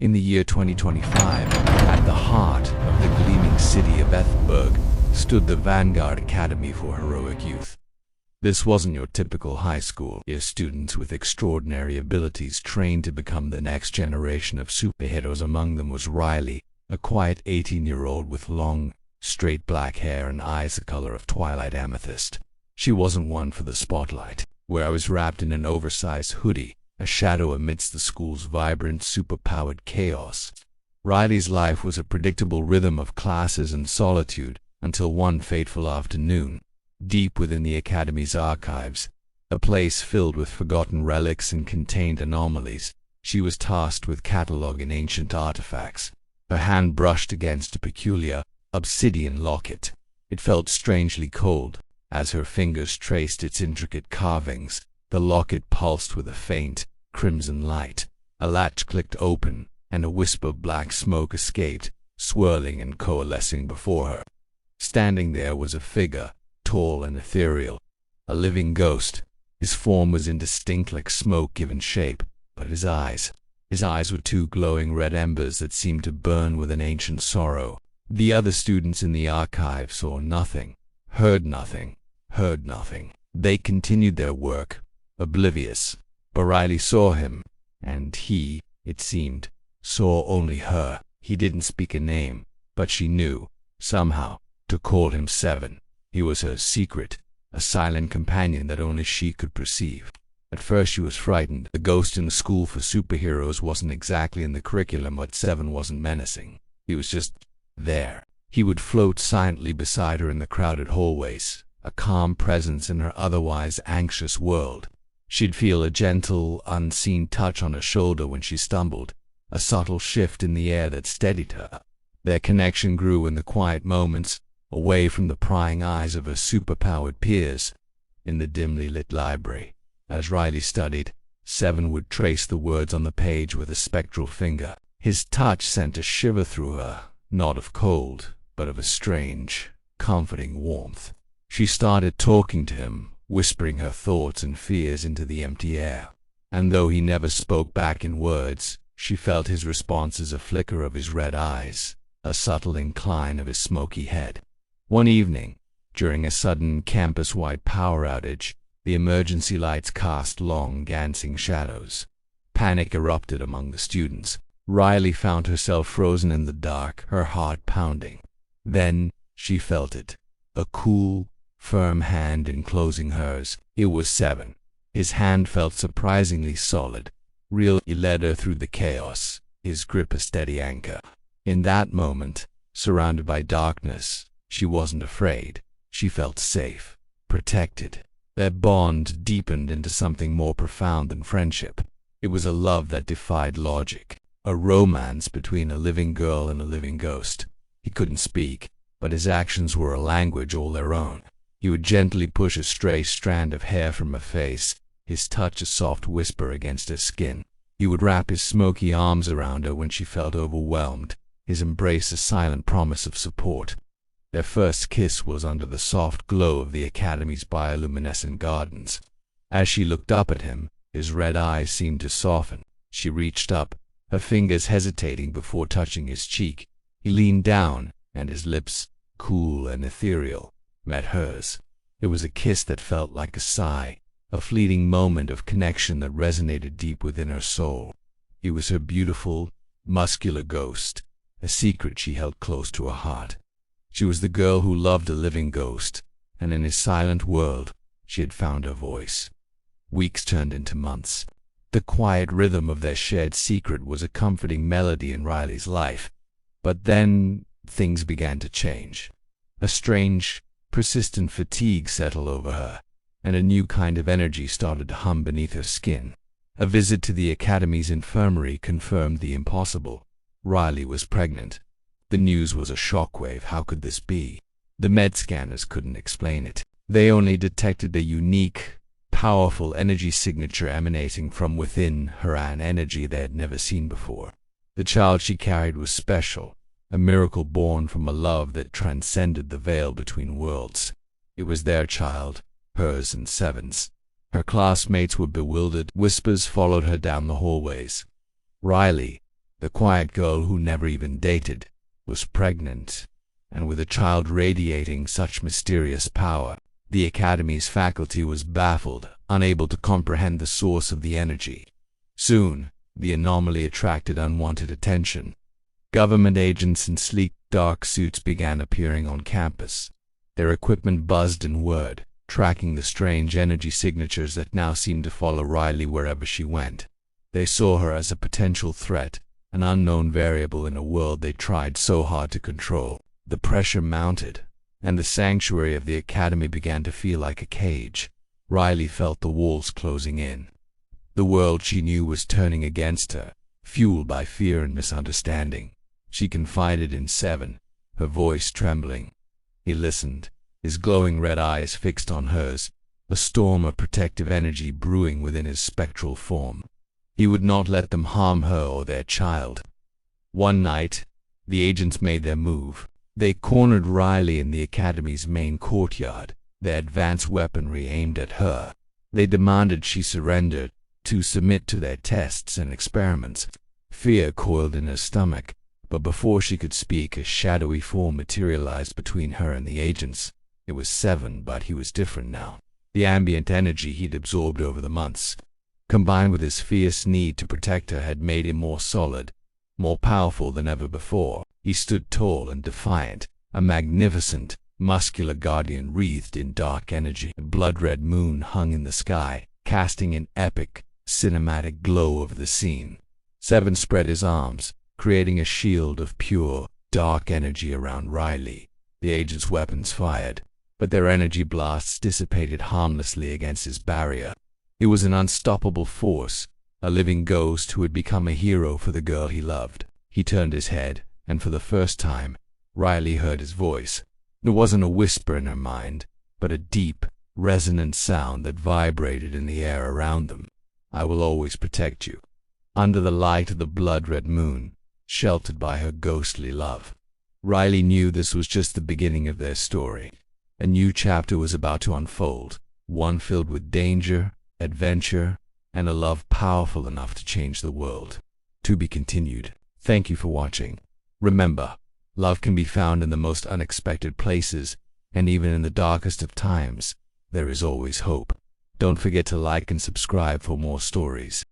In the year 2025, at the heart of the gleaming city of Ethelberg, stood the Vanguard Academy for Heroic Youth. This wasn't your typical high school. Your students with extraordinary abilities trained to become the next generation of superheroes. Among them was Riley, a quiet 18-year-old with long, straight black hair and eyes the color of twilight amethyst. She wasn't one for the spotlight, where I was wrapped in an oversized hoodie, a shadow amidst the school's vibrant, superpowered chaos. Riley's life was a predictable rhythm of classes and solitude, until one fateful afternoon, deep within the Academy's archives, a place filled with forgotten relics and contained anomalies, she was tasked with cataloging ancient artifacts. Her hand brushed against a peculiar, obsidian locket. It felt strangely cold, as her fingers traced its intricate carvings. The locket pulsed with a faint, crimson light. A latch clicked open, and a wisp of black smoke escaped, swirling and coalescing before her. Standing there was a figure, tall and ethereal, a living ghost. His form was indistinct like smoke given shape, but his eyes were two glowing red embers that seemed to burn with an ancient sorrow. The other students in the archive saw nothing, heard nothing. They continued their work, oblivious. But Riley saw him, and he, it seemed, saw only her. He didn't speak a name, but she knew, somehow, to call him Seven. He was her secret, a silent companion that only she could perceive. At first she was frightened. The ghost in the school for superheroes wasn't exactly in the curriculum, but Seven wasn't menacing. He was just there. He would float silently beside her in the crowded hallways, a calm presence in her otherwise anxious world. She'd feel a gentle, unseen touch on her shoulder when she stumbled, a subtle shift in the air that steadied her. Their connection grew in the quiet moments, away from the prying eyes of her superpowered peers. In the dimly lit library, as Riley studied, Seven would trace the words on the page with a spectral finger. His touch sent a shiver through her, not of cold, but of a strange, comforting warmth. She started talking to him, whispering her thoughts and fears into the empty air. And though he never spoke back in words, she felt his responses: a flicker of his red eyes, a subtle incline of his smoky head. One evening, during a sudden campus-wide power outage, the emergency lights cast long, dancing shadows. Panic erupted among the students. Riley found herself frozen in the dark, her heart pounding. Then she felt it, a cool, firm hand enclosing hers. It was Seven. His hand felt surprisingly solid, real. He led her through the chaos, his grip a steady anchor. In that moment, surrounded by darkness, she wasn't afraid. She felt safe, protected. Their bond deepened into something more profound than friendship. It was a love that defied logic, a romance between a living girl and a living ghost. He couldn't speak, but his actions were a language all their own. He would gently push a stray strand of hair from her face, his touch a soft whisper against her skin. He would wrap his smoky arms around her when she felt overwhelmed, his embrace a silent promise of support. Their first kiss was under the soft glow of the Academy's bioluminescent gardens. As she looked up at him, his red eyes seemed to soften. She reached up, her fingers hesitating before touching his cheek. He leaned down, and his lips, cool and ethereal, met hers. It was a kiss that felt like a sigh, a fleeting moment of connection that resonated deep within her soul. He was her beautiful, muscular ghost, a secret she held close to her heart. She was the girl who loved a living ghost, and in his silent world, she had found her voice. Weeks turned into months. The quiet rhythm of their shared secret was a comforting melody in Riley's life. But then, things began to change. A strange, persistent fatigue settled over her, and a new kind of energy started to hum beneath her skin. A visit to the Academy's infirmary confirmed the impossible. Riley was pregnant. The news was a shockwave. How could this be? The med scanners couldn't explain it. They only detected a unique, powerful energy signature emanating from within her, an energy they had never seen before. The child she carried was special, a miracle born from a love that transcended the veil between worlds. It was their child, hers and Seven's. Her classmates were bewildered. Whispers followed her down the hallways. Riley, The quiet girl who never even dated was pregnant, and with a child radiating such mysterious power, the Academy's faculty was baffled, unable to comprehend the source of the energy. Soon, the anomaly attracted unwanted attention. Government agents in sleek, dark suits began appearing on campus. Their equipment buzzed and whirred, tracking the strange energy signatures that now seemed to follow Riley wherever she went. They saw her as a potential threat, an unknown variable in a world they tried so hard to control. The pressure mounted, and the sanctuary of the Academy began to feel like a cage. Riley felt the walls closing in. The world she knew was turning against her, fueled by fear and misunderstanding. She confided in Seven, her voice trembling. He listened, his glowing red eyes fixed on hers, a storm of protective energy brewing within his spectral form. He would not let them harm her or their child. One night, the agents made their move. They cornered Riley in the Academy's main courtyard, their advanced weaponry aimed at her. They demanded she surrender, to submit to their tests and experiments. Fear coiled in her stomach, but before she could speak, a shadowy form materialized between her and the agents. It was Seven, but he was different now. The ambient energy he'd absorbed over the months, combined with his fierce need to protect her, had made him more solid, more powerful than ever before. He stood tall and defiant, a magnificent, muscular guardian wreathed in dark energy. A blood-red moon hung in the sky, casting an epic, cinematic glow over the scene. Seven spread his arms, creating a shield of pure, dark energy around Riley. The agents' weapons fired, but their energy blasts dissipated harmlessly against his barrier. He was an unstoppable force, a living ghost who had become a hero for the girl he loved. He turned his head, and for the first time, Riley heard his voice. It wasn't a whisper in her mind, but a deep, resonant sound that vibrated in the air around them. "I will always protect you." Under the light of the blood-red moon, sheltered by her ghostly love, Riley knew this was just the beginning of their story. A new chapter was about to unfold, one filled with danger, adventure, and a love powerful enough to change the world. To be continued. Thank you for watching. Remember, love can be found in the most unexpected places, and even in the darkest of times, there is always hope. Don't forget to like and subscribe for more stories.